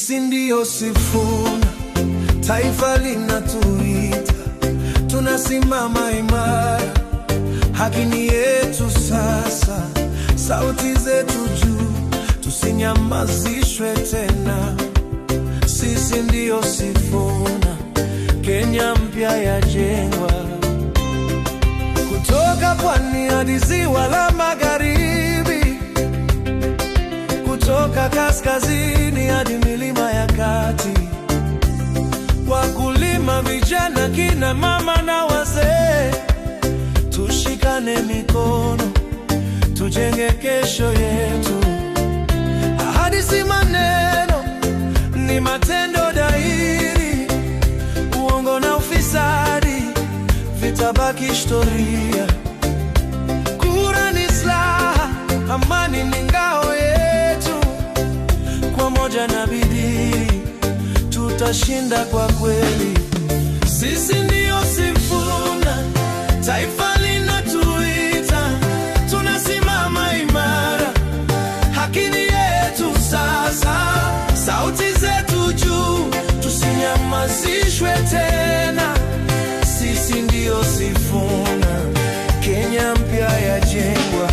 Sisi ndio Sifuna, taifa linatuita, tunasimama imara, haki ni yetu sasa, sauti zetu juu, tusinyamazishwe tena. Sisi ndio Sifuna, Kenya mpya yajengwa, kutoka pwani hadi ziwa la magharibi, kutoka kaskazini hadi milima ya kati. Wakulima, vijana, kina mama na wazee, tushikane mikono, tujenge kesho yetu. Ahadi si maneno, ni matendo dhahiri. Uongo na ufisadi vitabaki historia. Kura ni silaha, amani ni ngao yetu. Kwa moja na bidii tutashinda kwa kweli. Sisi ndio Sifuna, taifa linatuita, tunasimama imara, haki ni yetu sasa, sauti zetu juu, tusinyamazishwe tena. Sisi ndio Sifuna, Kenya mpya yajengwa.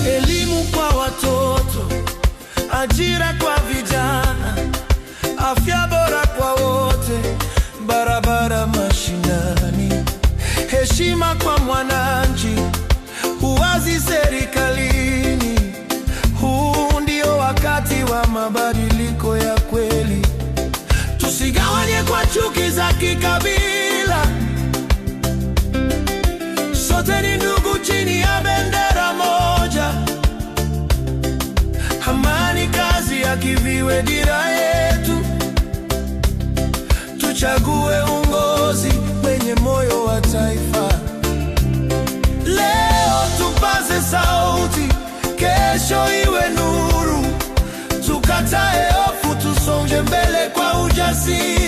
Elimu kwa watoto, ajira kwa vijana, afya bora kwa wote, barabara mashinani, heshima kwa mwananchi, uwazi serikalini. Huu ndio wakati wa mabadiliko ya kweli. Tusigawanye kwa chuki za kikabila, sote ni ndugu chini ya bendera moja. Amani, kazi, haki viwe dira yetu. Tuchague uongozi wenye moyo wa taifa. Leo tupaze sauti, kesho iwe nuru. Tukatae hofu, tusonge mbele kwa ujasiri.